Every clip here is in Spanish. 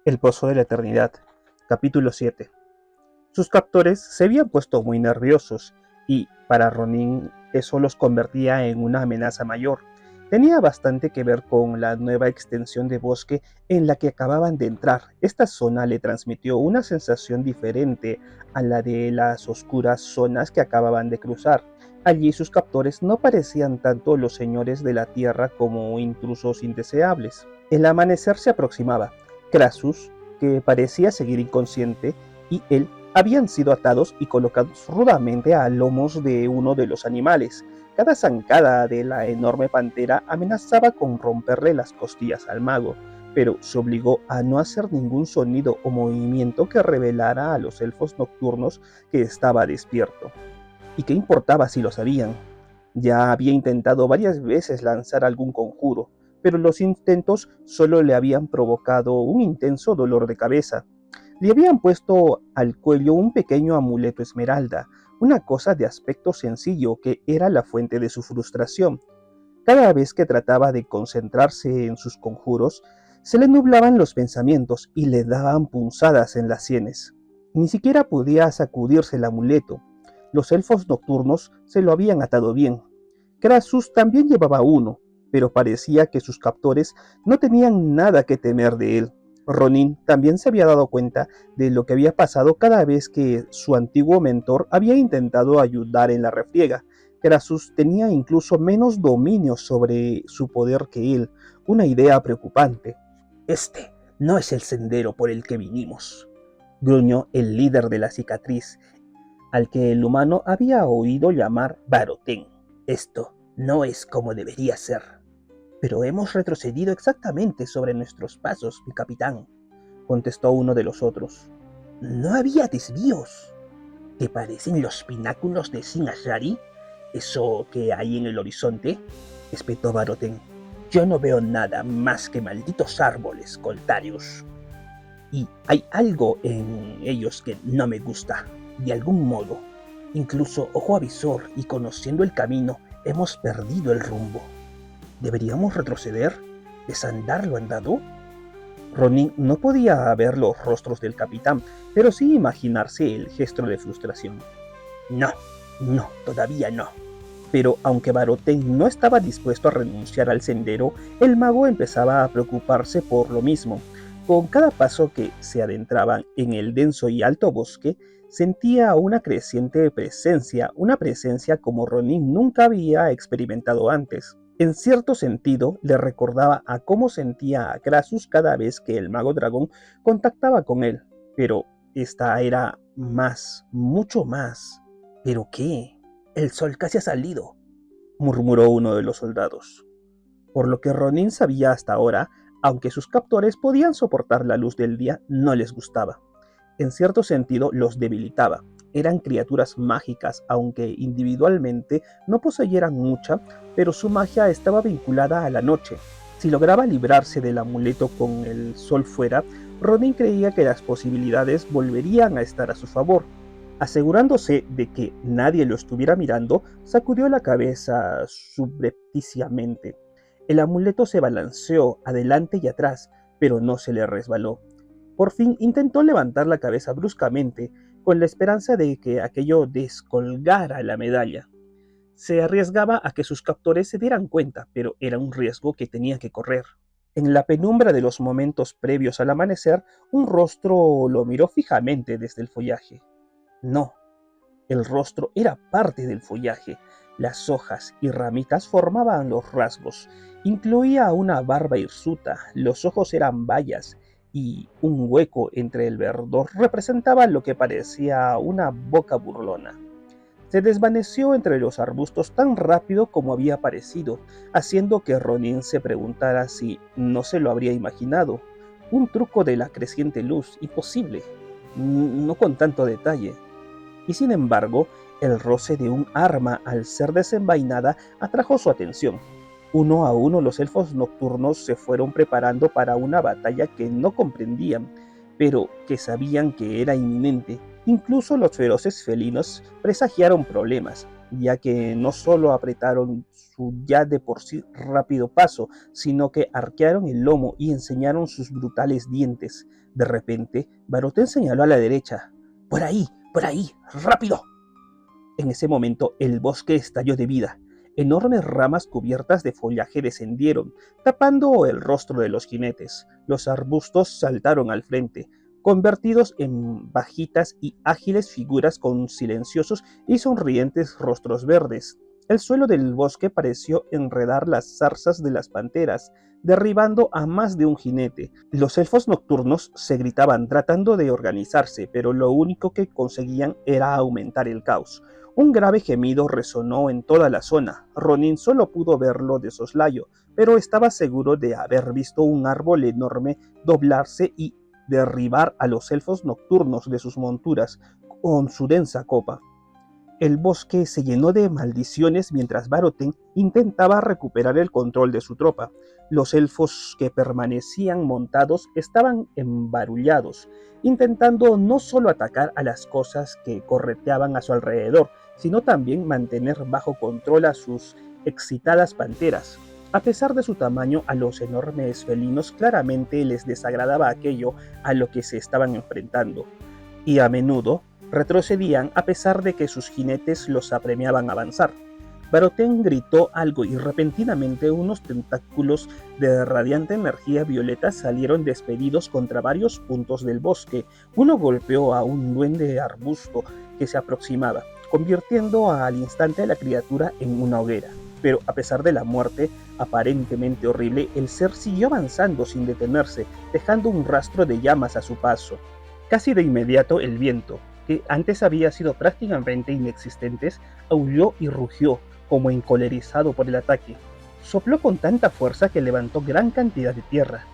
El Pozo de la Eternidad, capítulo 7. Sus captores se habían puesto muy nerviosos y, para Ronin, eso los convertía en una amenaza mayor. Tenía bastante que ver con la nueva extensión de bosque en la que acababan de entrar. Esta zona le transmitió una sensación diferente a la de las oscuras zonas que acababan de cruzar. Allí sus captores no parecían tanto los señores de la tierra como intrusos indeseables. El amanecer se aproximaba. Krasus, que parecía seguir inconsciente, y él habían sido atados y colocados rudamente a lomos de uno de los animales. Cada zancada de la enorme pantera amenazaba con romperle las costillas al mago, pero se obligó a no hacer ningún sonido o movimiento que revelara a los elfos nocturnos que estaba despierto. ¿Y qué importaba si lo sabían? Ya había intentado varias veces lanzar algún conjuro, pero los intentos solo le habían provocado un intenso dolor de cabeza. Le habían puesto al cuello un pequeño amuleto esmeralda, una cosa de aspecto sencillo que era la fuente de su frustración. Cada vez que trataba de concentrarse en sus conjuros, se le nublaban los pensamientos y le daban punzadas en las sienes. Ni siquiera podía sacudirse el amuleto. Los elfos nocturnos se lo habían atado bien. Krasus también llevaba uno, pero parecía que sus captores no tenían nada que temer de él. Ronin también se había dado cuenta de lo que había pasado cada vez que su antiguo mentor había intentado ayudar en la refriega. Krasus tenía incluso menos dominio sobre su poder que él, una idea preocupante. Este no es el sendero por el que vinimos, gruñó el líder de la cicatriz, al que el humano había oído llamar Barotén. Esto no es como debería ser. Pero hemos retrocedido exactamente sobre nuestros pasos, mi capitán, contestó uno de los otros. No había desvíos. ¿Te parecen los pináculos de Sinashari? ¿Eso que hay en el horizonte? Espetó Barotén. Yo no veo nada más que malditos árboles, Coltarius. Y hay algo en ellos que no me gusta, de algún modo. Incluso ojo avisor y conociendo el camino, hemos perdido el rumbo. ¿Deberíamos retroceder? ¿Desandar lo andado? Ronin no podía ver los rostros del capitán, pero sí imaginarse el gesto de frustración. No, no, todavía no. Pero aunque Barotén no estaba dispuesto a renunciar al sendero, el mago empezaba a preocuparse por lo mismo. Con cada paso que se adentraban en el denso y alto bosque, sentía una creciente presencia, una presencia como Ronin nunca había experimentado antes. En cierto sentido, le recordaba a cómo sentía a Krasus cada vez que el mago dragón contactaba con él, pero esta era más, mucho más. ¿Pero qué? El sol casi ha salido, murmuró uno de los soldados. Por lo que Ronin sabía hasta ahora, aunque sus captores podían soportar la luz del día, no les gustaba. En cierto sentido, los debilitaba. Eran criaturas mágicas, aunque individualmente no poseyeran mucha, pero su magia estaba vinculada a la noche. Si lograba librarse del amuleto con el sol fuera, Ronin creía que las posibilidades volverían a estar a su favor. Asegurándose de que nadie lo estuviera mirando, sacudió la cabeza subrepticiamente. El amuleto se balanceó adelante y atrás, pero no se le resbaló. Por fin intentó levantar la cabeza bruscamente, con la esperanza de que aquello descolgara la medalla. Se arriesgaba a que sus captores se dieran cuenta, pero era un riesgo que tenía que correr. En la penumbra de los momentos previos al amanecer, un rostro lo miró fijamente desde el follaje. No, el rostro era parte del follaje. Las hojas y ramitas formaban los rasgos. Incluía una barba hirsuta, los ojos eran bayas y un hueco entre el verdor representaba lo que parecía una boca burlona. Se desvaneció entre los arbustos tan rápido como había aparecido, haciendo que Ronin se preguntara si no se lo habría imaginado. Un truco de la creciente luz, imposible, no con tanto detalle. Y sin embargo, el roce de un arma al ser desenvainada atrajo su atención. Uno a uno los elfos nocturnos se fueron preparando para una batalla que no comprendían, pero que sabían que era inminente. Incluso los feroces felinos presagiaron problemas. ya que no solo apretaron su ya de por sí rápido paso, sino que arquearon el lomo y enseñaron sus brutales dientes. De repente, Baroten señaló a la derecha. por ahí, rápido! En ese momento el bosque estalló de vida. Enormes ramas cubiertas de follaje descendieron, tapando el rostro de los jinetes. Los arbustos saltaron al frente, convertidos en bajitas y ágiles figuras con silenciosos y sonrientes rostros verdes. El suelo del bosque pareció enredar las zarzas de las panteras, derribando a más de un jinete. Los elfos nocturnos se gritaban tratando de organizarse, pero lo único que conseguían era aumentar el caos. Un grave gemido resonó en toda la zona. Ronin solo pudo verlo de soslayo, pero estaba seguro de haber visto un árbol enorme doblarse y derribar a los elfos nocturnos de sus monturas con su densa copa. El bosque se llenó de maldiciones mientras Baroten intentaba recuperar el control de su tropa. Los elfos que permanecían montados estaban embarullados, intentando no solo atacar a las cosas que correteaban a su alrededor, sino también mantener bajo control a sus excitadas panteras. A pesar de su tamaño, a los enormes felinos claramente les desagradaba aquello a lo que se estaban enfrentando, y a menudo retrocedían a pesar de que sus jinetes los apremiaban a avanzar. Baroten gritó algo y repentinamente unos tentáculos de radiante energía violeta salieron despedidos contra varios puntos del bosque. Uno golpeó a un duende arbusto que se aproximaba, convirtiendo al instante a la criatura en una hoguera. Pero a pesar de la muerte aparentemente horrible, el ser siguió avanzando sin detenerse, dejando un rastro de llamas a su paso. Casi de inmediato el viento, que antes había sido prácticamente inexistente, aulló y rugió, como encolerizado por el ataque. Sopló con tanta fuerza que levantó gran cantidad de tierra,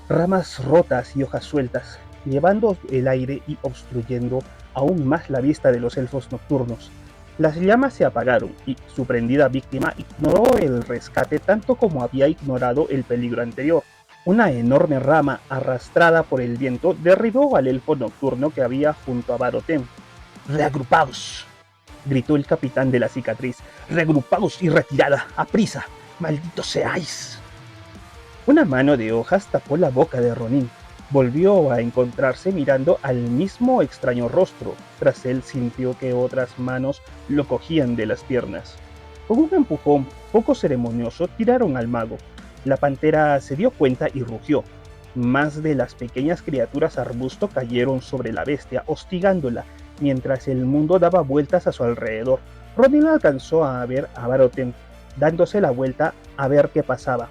ramas rotas y hojas sueltas, llevando el aire y obstruyendo aún más la vista de los elfos nocturnos. Las llamas se apagaron y su prendida víctima ignoró el rescate tanto como había ignorado el peligro anterior. Una enorme rama arrastrada por el viento derribó al elfo nocturno que había junto a Baroten. ¡Reagrupaos!, gritó el capitán de la cicatriz. ¡Reagrupaos y retirada! ¡Aprisa! ¡Malditos seáis! Una mano de hojas tapó la boca de Ronin. Volvió a encontrarse mirando al mismo extraño rostro. Tras él sintió que otras manos lo cogían de las piernas. Con un empujón poco ceremonioso tiraron al mago. La pantera se dio cuenta y rugió. Más de las pequeñas criaturas arbusto cayeron sobre la bestia, hostigándola, mientras el mundo daba vueltas a su alrededor. Ronin alcanzó a ver a Baroten, dándose la vuelta a ver qué pasaba.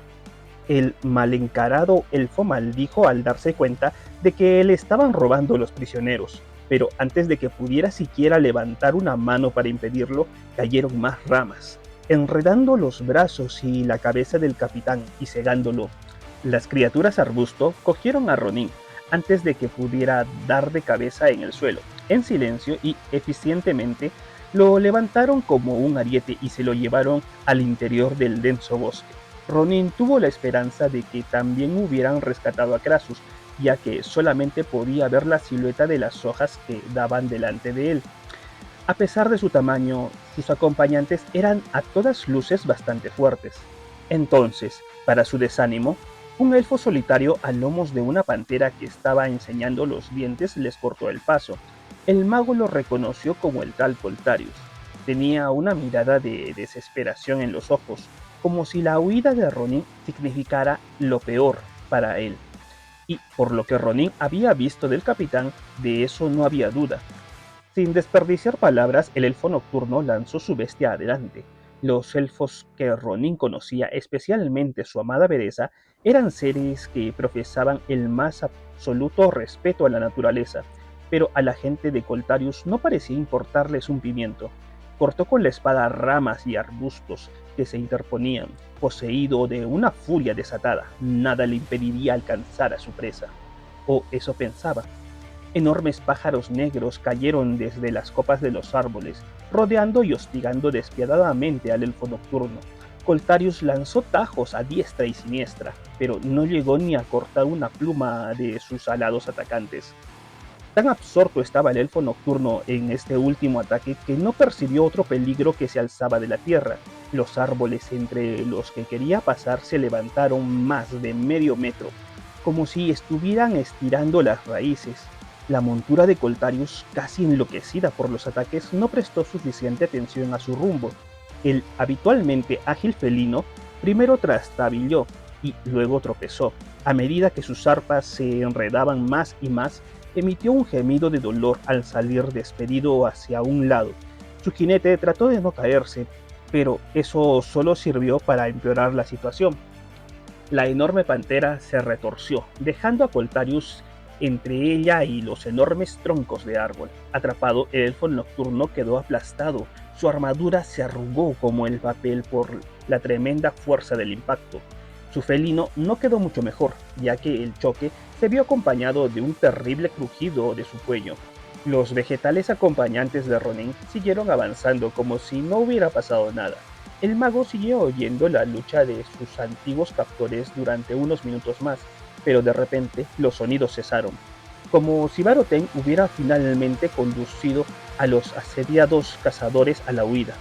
El mal encarado elfo maldijo al darse cuenta de que le estaban robando los prisioneros, pero antes de que pudiera siquiera levantar una mano para impedirlo, cayeron más ramas, enredando los brazos y la cabeza del capitán y cegándolo. Las criaturas arbusto cogieron a Ronin antes de que pudiera dar de cabeza en el suelo. En silencio y eficientemente lo levantaron como un ariete y se lo llevaron al interior del denso bosque. Ronin tuvo la esperanza de que también hubieran rescatado a Krasus, ya que solamente podía ver la silueta de las hojas que daban delante de él. A pesar de su tamaño, sus acompañantes eran a todas luces bastante fuertes. Entonces, para su desánimo, un elfo solitario a lomos de una pantera que estaba enseñando los dientes les cortó el paso. El mago lo reconoció como el tal Coltarius. Tenía una mirada de desesperación en los ojos, como si la huida de Ronin significara lo peor para él. Y por lo que Ronin había visto del capitán, de eso no había duda. Sin desperdiciar palabras, el elfo nocturno lanzó su bestia adelante. Los elfos que Ronin conocía, especialmente su amada Bereza, eran seres que profesaban el más absoluto respeto a la naturaleza, pero a la gente de Coltarius no parecía importarles un pimiento. Cortó con la espada ramas y arbustos que se interponían. Poseído de una furia desatada, nada le impediría alcanzar a su presa. O eso pensaba. Enormes pájaros negros cayeron desde las copas de los árboles, rodeando y hostigando despiadadamente al elfo nocturno. Coltarius lanzó tajos a diestra y siniestra, pero no llegó ni a cortar una pluma de sus alados atacantes. Tan absorto estaba el elfo nocturno en este último ataque que no percibió otro peligro que se alzaba de la tierra. Los árboles entre los que quería pasar se levantaron más de medio metro, como si estuvieran estirando las raíces. La montura de Coltarius, casi enloquecida por los ataques, no prestó suficiente atención a su rumbo. El habitualmente ágil felino primero trastabilló y luego tropezó. A medida que sus zarpas se enredaban más y más, emitió un gemido de dolor al salir despedido hacia un lado. Su jinete trató de no caerse, pero eso solo sirvió para empeorar la situación. La enorme pantera se retorció, dejando a Coltarius entre ella y los enormes troncos de árbol. Atrapado, el elfo nocturno quedó aplastado. Su armadura se arrugó como el papel por la tremenda fuerza del impacto. Su felino no quedó mucho mejor, ya que el choque se vio acompañado de un terrible crujido de su cuello. Los vegetales acompañantes de Ronin siguieron avanzando como si no hubiera pasado nada. El mago siguió oyendo la lucha de sus antiguos captores durante unos minutos más, pero de repente los sonidos cesaron, como si Baroten hubiera finalmente conducido a los asediados cazadores a la huida.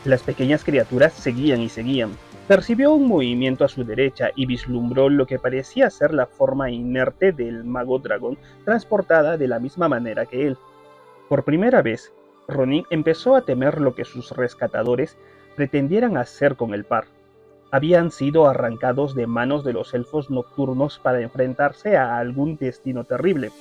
Las pequeñas criaturas seguían y seguían. Percibió un movimiento a su derecha y vislumbró lo que parecía ser la forma inerte del mago dragón transportada de la misma manera que él. Por primera vez, Ronin empezó a temer lo que sus rescatadores pretendieran hacer con el par. Habían sido arrancados de manos de los elfos nocturnos para enfrentarse a algún destino terrible.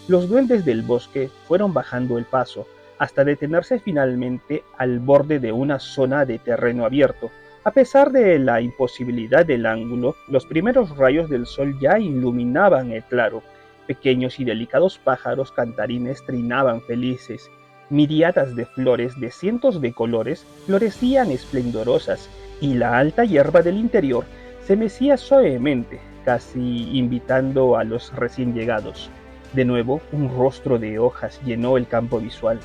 Los duendes del bosque fueron bajando el paso, hasta detenerse finalmente al borde de una zona de terreno abierto. A pesar de la imposibilidad del ángulo, los primeros rayos del sol ya iluminaban el claro. Pequeños y delicados pájaros cantarines trinaban felices. Miriadas de flores de cientos de colores florecían esplendorosas, y la alta hierba del interior se mecía suavemente, casi invitando a los recién llegados. De nuevo, un rostro de hojas llenó el campo visual.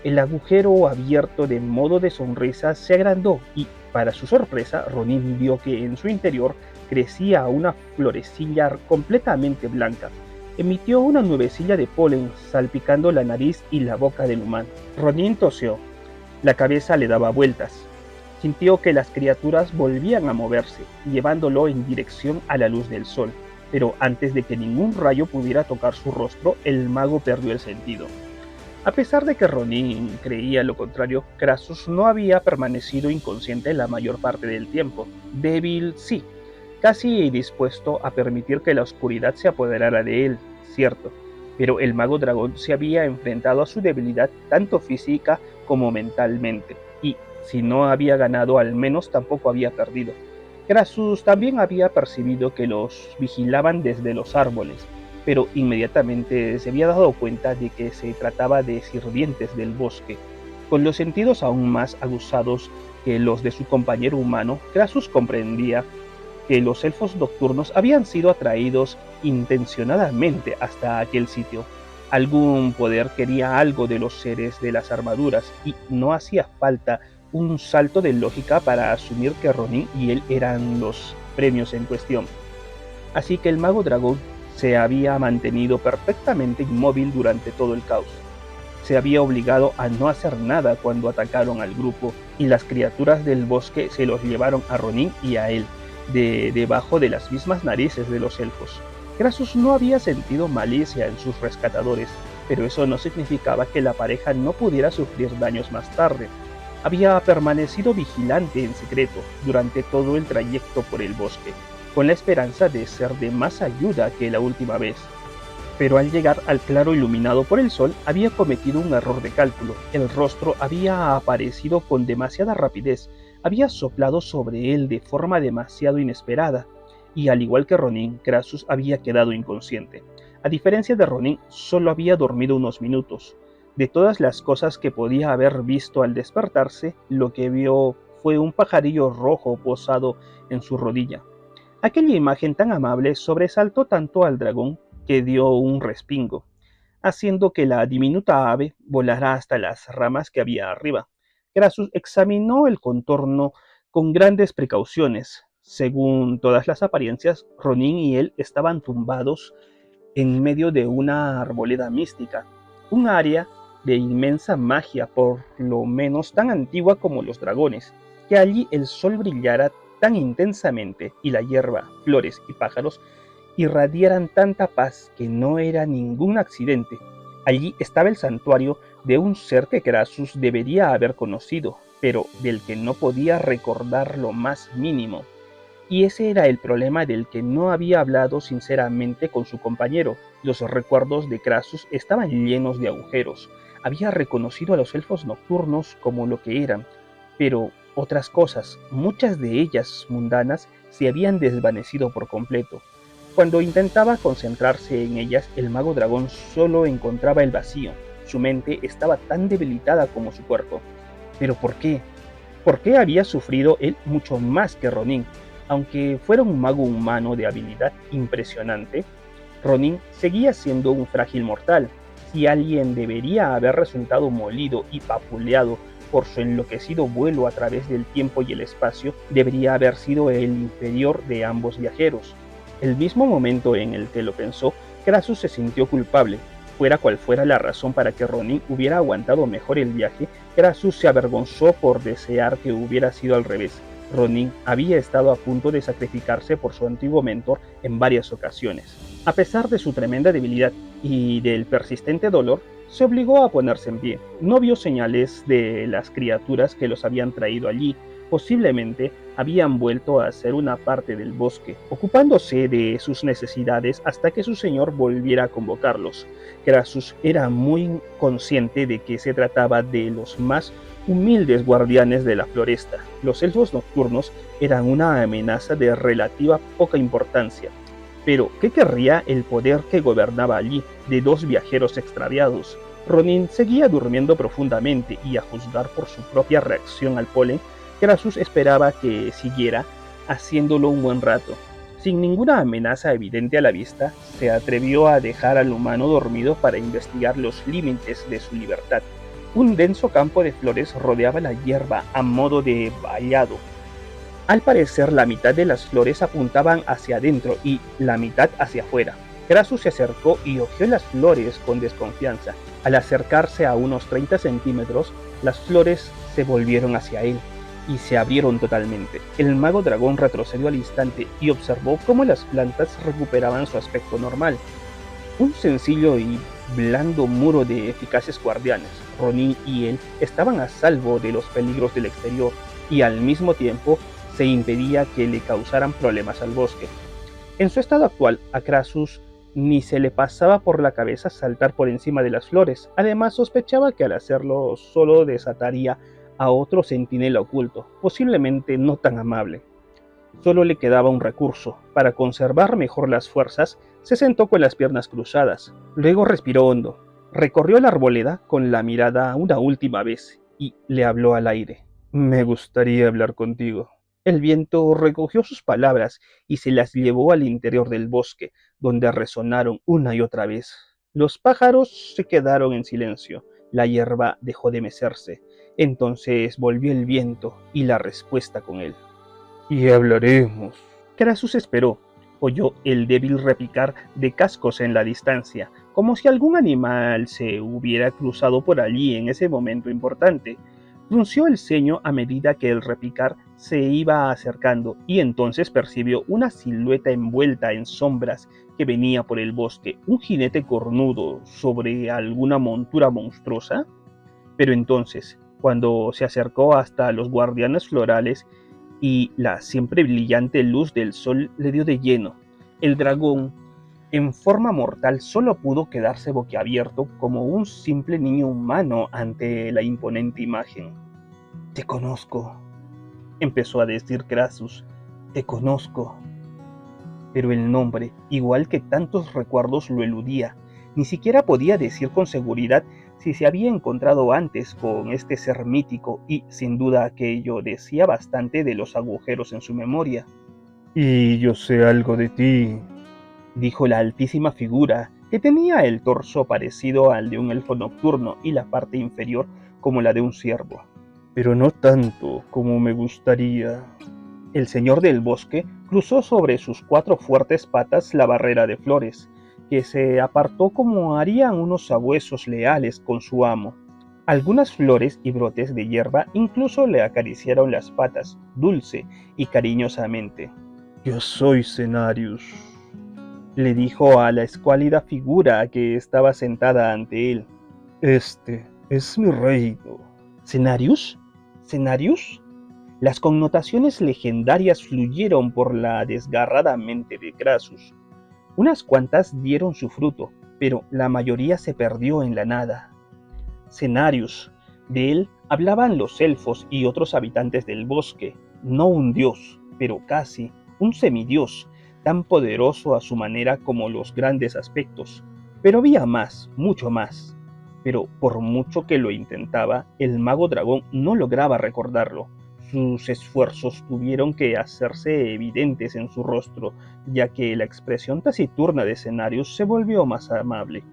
El agujero abierto de modo de sonrisa se agrandó y, para su sorpresa, Ronin vio que en su interior crecía una florecilla completamente blanca. Emitió una nubecilla de polen, salpicando la nariz y la boca del humano. Ronin tosió. La cabeza le daba vueltas. Sintió que las criaturas volvían a moverse, llevándolo en dirección a la luz del sol. Pero antes de que ningún rayo pudiera tocar su rostro, el mago perdió el sentido. A pesar de que Ronin creía lo contrario, Krasus no había permanecido inconsciente la mayor parte del tiempo. Débil, sí, casi dispuesto a permitir que la oscuridad se apoderara de él, cierto, pero el mago dragón se había enfrentado a su debilidad tanto física como mentalmente, y si no había ganado, al menos tampoco había perdido. Krasus también había percibido que los vigilaban desde los árboles, pero inmediatamente se había dado cuenta de que se trataba de sirvientes del bosque. Con los sentidos aún más aguzados que los de su compañero humano, Krasus comprendía que los elfos nocturnos habían sido atraídos intencionadamente hasta aquel sitio. Algún poder quería algo de los seres de las armaduras y no hacía falta un salto de lógica para asumir que Ronin y él eran los premios en cuestión. Así que el mago dragón se había mantenido perfectamente inmóvil durante todo el caos. Se había obligado a no hacer nada cuando atacaron al grupo y las criaturas del bosque se los llevaron a Ronin y a él, de debajo de las mismas narices de los elfos. Krasus no había sentido malicia en sus rescatadores, pero eso no significaba que la pareja no pudiera sufrir daños más tarde. Había permanecido vigilante en secreto durante todo el trayecto por el bosque, con la esperanza de ser de más ayuda que la última vez. Pero al llegar al claro iluminado por el sol, había cometido un error de cálculo. El rostro había aparecido con demasiada rapidez, había soplado sobre él de forma demasiado inesperada, y al igual que Ronin, Krasus había quedado inconsciente. A diferencia de Ronin, solo había dormido unos minutos. De todas las cosas que podía haber visto al despertarse, lo que vio fue un pajarillo rojo posado en su rodilla. Aquella imagen tan amable sobresaltó tanto al dragón que dio un respingo, haciendo que la diminuta ave volara hasta las ramas que había arriba. Krasus examinó el contorno con grandes precauciones. Según todas las apariencias, Ronin y él estaban tumbados en medio de una arboleda mística, un área de inmensa magia, por lo menos tan antigua como los dragones, que allí el sol brillara tan intensamente y la hierba, flores y pájaros irradiaran tanta paz que no era ningún accidente. Allí estaba el santuario de un ser que Crassus debería haber conocido, pero del que no podía recordar lo más mínimo. Y ese era el problema del que no había hablado sinceramente con su compañero. Los recuerdos de Crassus estaban llenos de agujeros. Había reconocido a los elfos nocturnos como lo que eran, pero otras cosas, muchas de ellas mundanas, se habían desvanecido por completo. Cuando intentaba concentrarse en ellas, el mago dragón solo encontraba el vacío. Su mente estaba tan debilitada como su cuerpo. ¿Pero por qué? ¿Por qué había sufrido él mucho más que Ronin? Aunque fuera un mago humano de habilidad impresionante, Ronin seguía siendo un frágil mortal. Si alguien debería haber resultado molido y vapuleado por su enloquecido vuelo a través del tiempo y el espacio, debería haber sido el inferior de ambos viajeros. El mismo momento en el que lo pensó, Crassus se sintió culpable. Fuera cual fuera la razón para que Ronin hubiera aguantado mejor el viaje, Crassus se avergonzó por desear que hubiera sido al revés. Ronin había estado a punto de sacrificarse por su antiguo mentor en varias ocasiones. A pesar de su tremenda debilidad y del persistente dolor, se obligó a ponerse en pie. No vio señales de las criaturas que los habían traído allí. Posiblemente habían vuelto a ser una parte del bosque, ocupándose de sus necesidades hasta que su señor volviera a convocarlos. Crassus era muy consciente de que se trataba de los más humildes guardianes de la floresta. Los elfos nocturnos eran una amenaza de relativa poca importancia. Pero, ¿qué querría el poder que gobernaba allí de dos viajeros extraviados? Ronin seguía durmiendo profundamente y, a juzgar por su propia reacción al polen, Crassus esperaba que siguiera haciéndolo un buen rato. Sin ninguna amenaza evidente a la vista, se atrevió a dejar al humano dormido para investigar los límites de su libertad. Un denso campo de flores rodeaba la hierba a modo de vallado. Al parecer, la mitad de las flores apuntaban hacia adentro y la mitad hacia afuera. Crassus se acercó y hojeó las flores con desconfianza. Al acercarse a unos 30 centímetros, las flores se volvieron hacia él y se abrieron totalmente. El mago dragón retrocedió al instante y observó cómo las plantas recuperaban su aspecto normal. Un sencillo y blando muro de eficaces guardianes. Ronin y él estaban a salvo de los peligros del exterior y al mismo tiempo se impedía que le causaran problemas al bosque. En su estado actual, a Crassus ni se le pasaba por la cabeza saltar por encima de las flores. Además, sospechaba que al hacerlo solo desataría a otro centinela oculto, posiblemente no tan amable. Solo le quedaba un recurso. Para conservar mejor las fuerzas, se sentó con las piernas cruzadas. Luego respiró hondo. Recorrió la arboleda con la mirada una última vez y le habló al aire. Me gustaría hablar contigo. El viento recogió sus palabras y se las llevó al interior del bosque, donde resonaron una y otra vez. Los pájaros se quedaron en silencio. La hierba dejó de mecerse. Entonces volvió el viento y la respuesta con él. Y hablaremos. Crassus esperó. Oyó el débil repicar de cascos en la distancia, como si algún animal se hubiera cruzado por allí en ese momento importante. Frunció el ceño a medida que el repicar se iba acercando y entonces percibió una silueta envuelta en sombras que venía por el bosque, un jinete cornudo sobre alguna montura monstruosa. Pero entonces, cuando se acercó hasta los guardianes florales y la siempre brillante luz del sol le dio de lleno, el dragón, en forma mortal, solo pudo quedarse boquiabierto como un simple niño humano ante la imponente imagen. Te conozco, empezó a decir Crassus, te conozco. Pero el nombre, igual que tantos recuerdos, lo eludía. Ni siquiera podía decir con seguridad si se había encontrado antes con este ser mítico y, sin duda, aquello decía bastante de los agujeros en su memoria. Y yo sé algo de ti, dijo la altísima figura, que tenía el torso parecido al de un elfo nocturno y la parte inferior como la de un ciervo. Pero no tanto como me gustaría. El señor del bosque cruzó sobre sus cuatro fuertes patas la barrera de flores. que se apartó como harían unos sabuesos leales con su amo. Algunas flores y brotes de hierba incluso le acariciaron las patas, dulce y cariñosamente. «Yo soy Cenarius», le dijo a la escuálida figura que estaba sentada ante él. «Este es mi reino». ¿Cenarius? ¿Cenarius? Las connotaciones legendarias fluyeron por la desgarrada mente de Crassus. Unas cuantas dieron su fruto, pero la mayoría se perdió en la nada. Cenarius, de él hablaban los elfos y otros habitantes del bosque, no un dios, pero casi un semidios, tan poderoso a su manera como los grandes aspectos. Pero había más, mucho más. Pero por mucho que lo intentaba, el mago dragón no lograba recordarlo. Sus esfuerzos tuvieron que hacerse evidentes en su rostro, ya que la expresión taciturna de Cenarius se volvió más amable.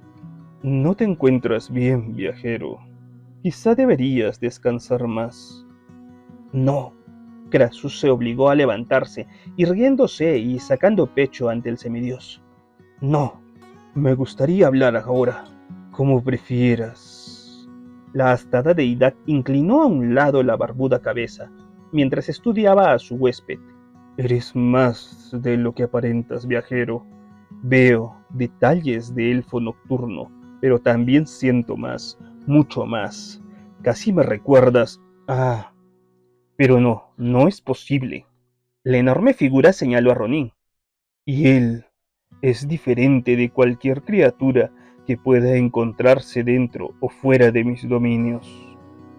«No te encuentras bien, viajero. Quizá deberías descansar más». «No». Crassus se obligó a levantarse, irguiéndose y sacando pecho ante el semidios. «No, me gustaría hablar ahora, como prefieras». La astada deidad inclinó a un lado la barbuda cabeza, mientras estudiaba a su huésped. «Eres más de lo que aparentas, viajero. Veo detalles de elfo nocturno, pero también siento más, mucho más. Casi me recuerdas. Ah, pero no, no es posible». La enorme figura señaló a Ronin. «Y él es diferente de cualquier criatura que pueda encontrarse dentro o fuera de mis dominios.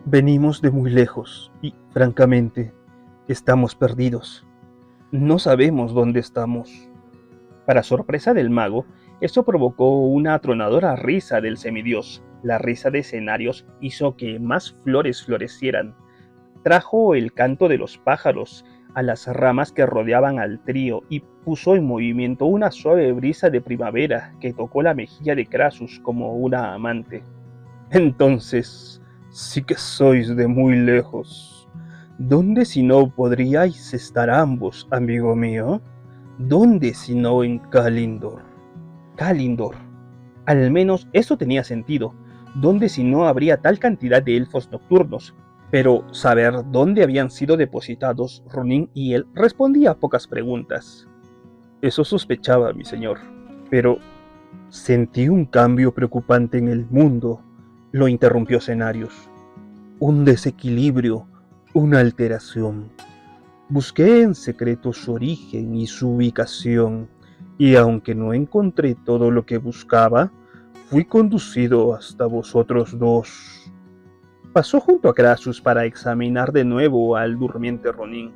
Venimos de muy lejos y, francamente, estamos perdidos. No sabemos dónde estamos». Para sorpresa del mago, esto provocó una atronadora risa del semidios. La risa de Cenarius hizo que más flores florecieran. Trajo el canto de los pájaros a las ramas que rodeaban al trío y puso en movimiento una suave brisa de primavera que tocó la mejilla de Crassus como una amante. «Entonces, sí que sois de muy lejos. ¿Dónde si no podríais estar ambos, amigo mío? ¿Dónde si no en Kalindor?» Kalindor. Al menos eso tenía sentido. ¿Dónde si no habría tal cantidad de elfos nocturnos? Pero saber dónde habían sido depositados Ronin y él respondía a pocas preguntas. «Eso sospechaba, mi señor. Pero sentí un cambio preocupante en el mundo», lo interrumpió Cenarius. «Un desequilibrio, una alteración. Busqué en secreto su origen y su ubicación, y aunque no encontré todo lo que buscaba, fui conducido hasta vosotros dos». Pasó junto a Crassus para examinar de nuevo al durmiente Ronin.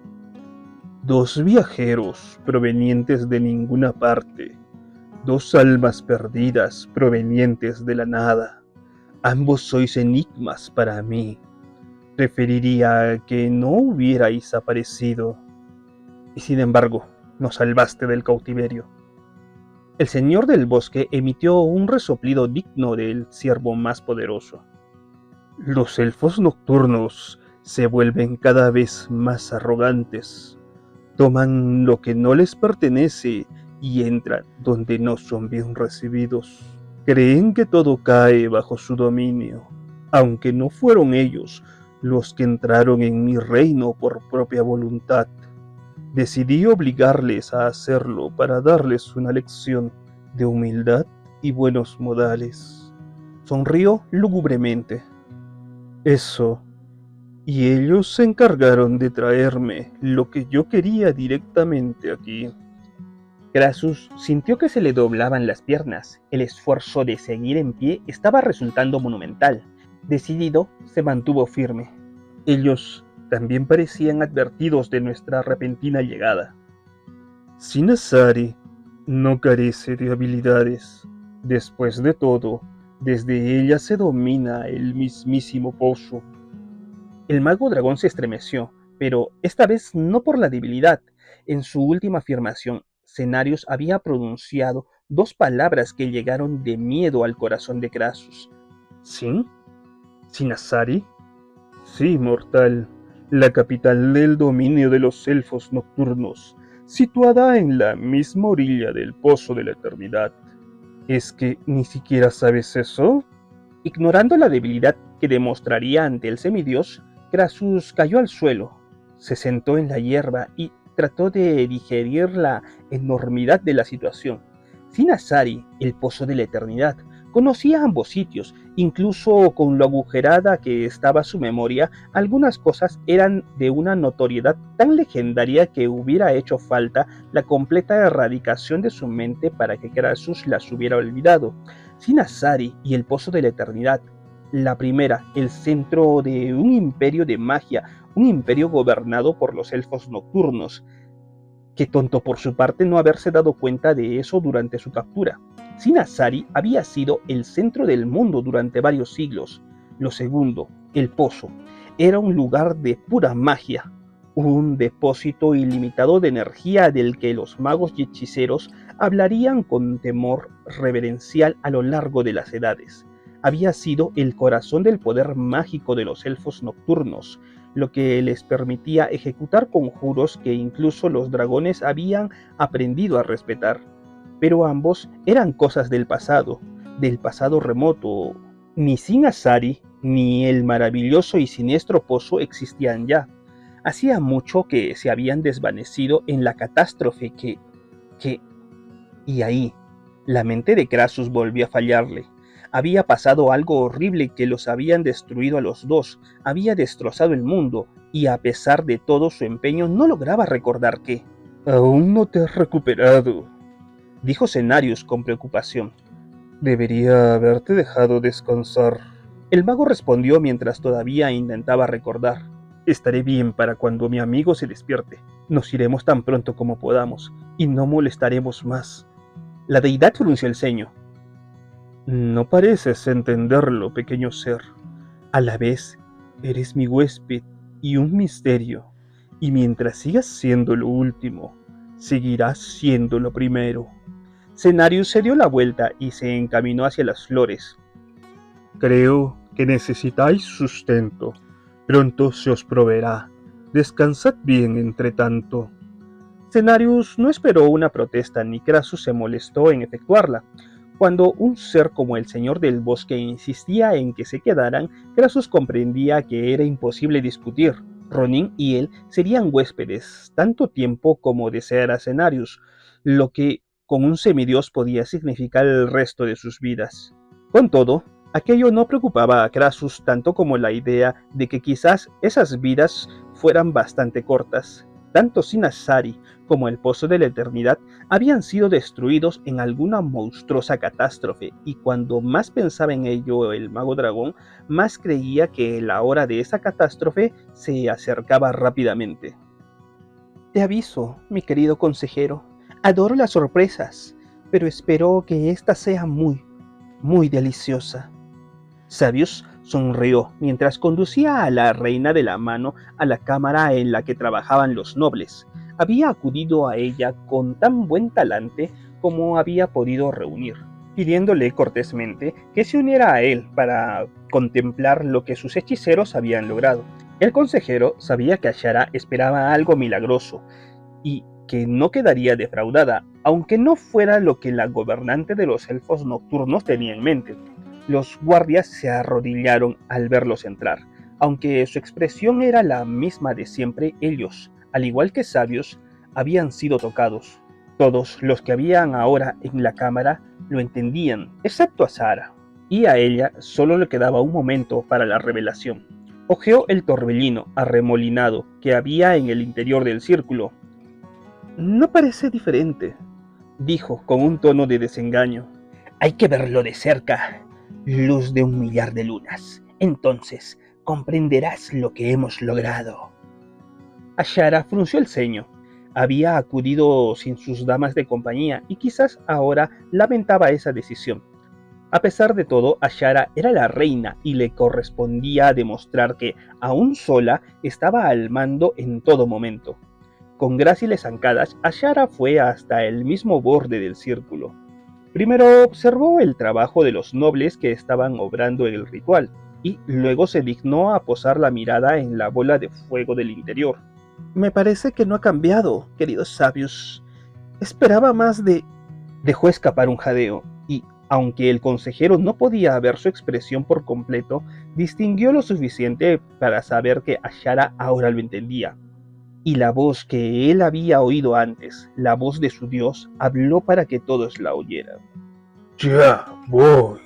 «Dos viajeros provenientes de ninguna parte, dos almas perdidas provenientes de la nada. Ambos sois enigmas para mí. Preferiría que no hubierais aparecido. Y sin embargo, nos salvaste del cautiverio». El señor del bosque emitió un resoplido digno del ciervo más poderoso. «Los elfos nocturnos se vuelven cada vez más arrogantes. Toman lo que no les pertenece y entran donde no son bien recibidos. Creen que todo cae bajo su dominio, aunque no fueron ellos los que entraron en mi reino por propia voluntad. Decidí obligarles a hacerlo para darles una lección de humildad y buenos modales». Sonrió lúgubremente. «Eso, y ellos se encargaron de traerme lo que yo quería directamente aquí». Crassus sintió que se le doblaban las piernas. El esfuerzo de seguir en pie estaba resultando monumental. Decidido, se mantuvo firme. Ellos también parecían advertidos de nuestra repentina llegada. «Sinasari no carece de habilidades. Después de todo, desde ella se domina el mismísimo pozo». El mago dragón se estremeció, pero esta vez no por la debilidad. En su última afirmación, Cenarius había pronunciado dos palabras que llegaron de miedo al corazón de Crassus. «¿Sí? ¿Sinasari?» «Sí, mortal, la capital del dominio de los elfos nocturnos, situada en la misma orilla del Pozo de la Eternidad». ¿Es que ni siquiera sabes eso? Ignorando la debilidad que demostraría ante el semidios, Krasus cayó al suelo, se sentó en la hierba y trató de digerir la enormidad de la situación. Sinasari, el pozo de la eternidad, conocía ambos sitios, incluso con lo agujerada que estaba su memoria, algunas cosas eran de una notoriedad tan legendaria que hubiera hecho falta la completa erradicación de su mente para que Krasus las hubiera olvidado. Sinasari y el Pozo de la Eternidad. La primera, el centro de un imperio de magia, un imperio gobernado por los elfos nocturnos. Qué tonto por su parte no haberse dado cuenta de eso durante su captura. Sinasari había sido el centro del mundo durante varios siglos. Lo segundo, el pozo, era un lugar de pura magia, un depósito ilimitado de energía del que los magos y hechiceros hablarían con temor reverencial a lo largo de las edades. Había sido el corazón del poder mágico de los elfos nocturnos, lo que les permitía ejecutar conjuros que incluso los dragones habían aprendido a respetar. Pero ambos eran cosas del pasado remoto. Ni Sinasari ni el maravilloso y siniestro pozo existían ya. Hacía mucho que se habían desvanecido en la catástrofe que... Y ahí, la mente de Krasus volvió a fallarle. Había pasado algo horrible que los habían destruido a los dos, había destrozado el mundo, y a pesar de todo su empeño no lograba recordar qué. Aún no te has recuperado, dijo Cenarius con preocupación. Debería haberte dejado descansar. El mago respondió mientras todavía intentaba recordar. Estaré bien para cuando mi amigo se despierte. Nos iremos tan pronto como podamos, y no molestaremos más. La deidad frunció el ceño. No pareces entenderlo, pequeño ser. A la vez, eres mi huésped y un misterio, y mientras sigas siendo lo último, seguirás siendo lo primero. Cenarius se dio la vuelta y se encaminó hacia las flores. Creo que necesitáis sustento. Pronto se os proveerá. Descansad bien entre tanto. Cenarius no esperó una protesta ni Krasus se molestó en efectuarla. Cuando un ser como el señor del bosque insistía en que se quedaran, Krasus comprendía que era imposible discutir. Ronin y él serían huéspedes tanto tiempo como deseara Cenarius, lo que con un semidios podía significar el resto de sus vidas. Con todo, aquello no preocupaba a Krasus tanto como la idea de que quizás esas vidas fueran bastante cortas. Tanto Sinasari como el Pozo de la Eternidad habían sido destruidos en alguna monstruosa catástrofe, y cuando más pensaba en ello el mago dragón, más creía que la hora de esa catástrofe se acercaba rápidamente. Te aviso, mi querido consejero, adoro las sorpresas, pero espero que esta sea muy, muy deliciosa. Sabius sonrió mientras conducía a la reina de la mano a la cámara en la que trabajaban los nobles. Había acudido a ella con tan buen talante como había podido reunir, pidiéndole cortésmente que se uniera a él para contemplar lo que sus hechiceros habían logrado. El consejero sabía que Ashara esperaba algo milagroso y que no quedaría defraudada, aunque no fuera lo que la gobernante de los elfos nocturnos tenía en mente. Los guardias se arrodillaron al verlos entrar. Aunque su expresión era la misma de siempre, ellos, al igual que sabios, habían sido tocados. Todos los que habían ahora en la cámara lo entendían, excepto a Sara, y a ella solo le quedaba un momento para la revelación. Ojeó el torbellino arremolinado que había en el interior del círculo. No parece diferente, dijo con un tono de desengaño. Hay que verlo de cerca. Luz de 1.000.000 de lunas. Entonces comprenderás lo que hemos logrado. Ashara frunció el ceño. Había acudido sin sus damas de compañía y quizás ahora lamentaba esa decisión. A pesar de todo, Ashara era la reina y le correspondía demostrar que, aún sola, estaba al mando en todo momento. Con gráciles zancadas, Ashara fue hasta el mismo borde del círculo. Primero observó el trabajo de los nobles que estaban obrando en el ritual, y luego se dignó a posar la mirada en la bola de fuego del interior. Me parece que no ha cambiado, queridos sabios. Esperaba más de... Dejó escapar un jadeo y, aunque el consejero no podía ver su expresión por completo, distinguió lo suficiente para saber que Ashara ahora lo entendía. Y la voz que él había oído antes, la voz de su Dios, habló para que todos la oyeran. Ya voy.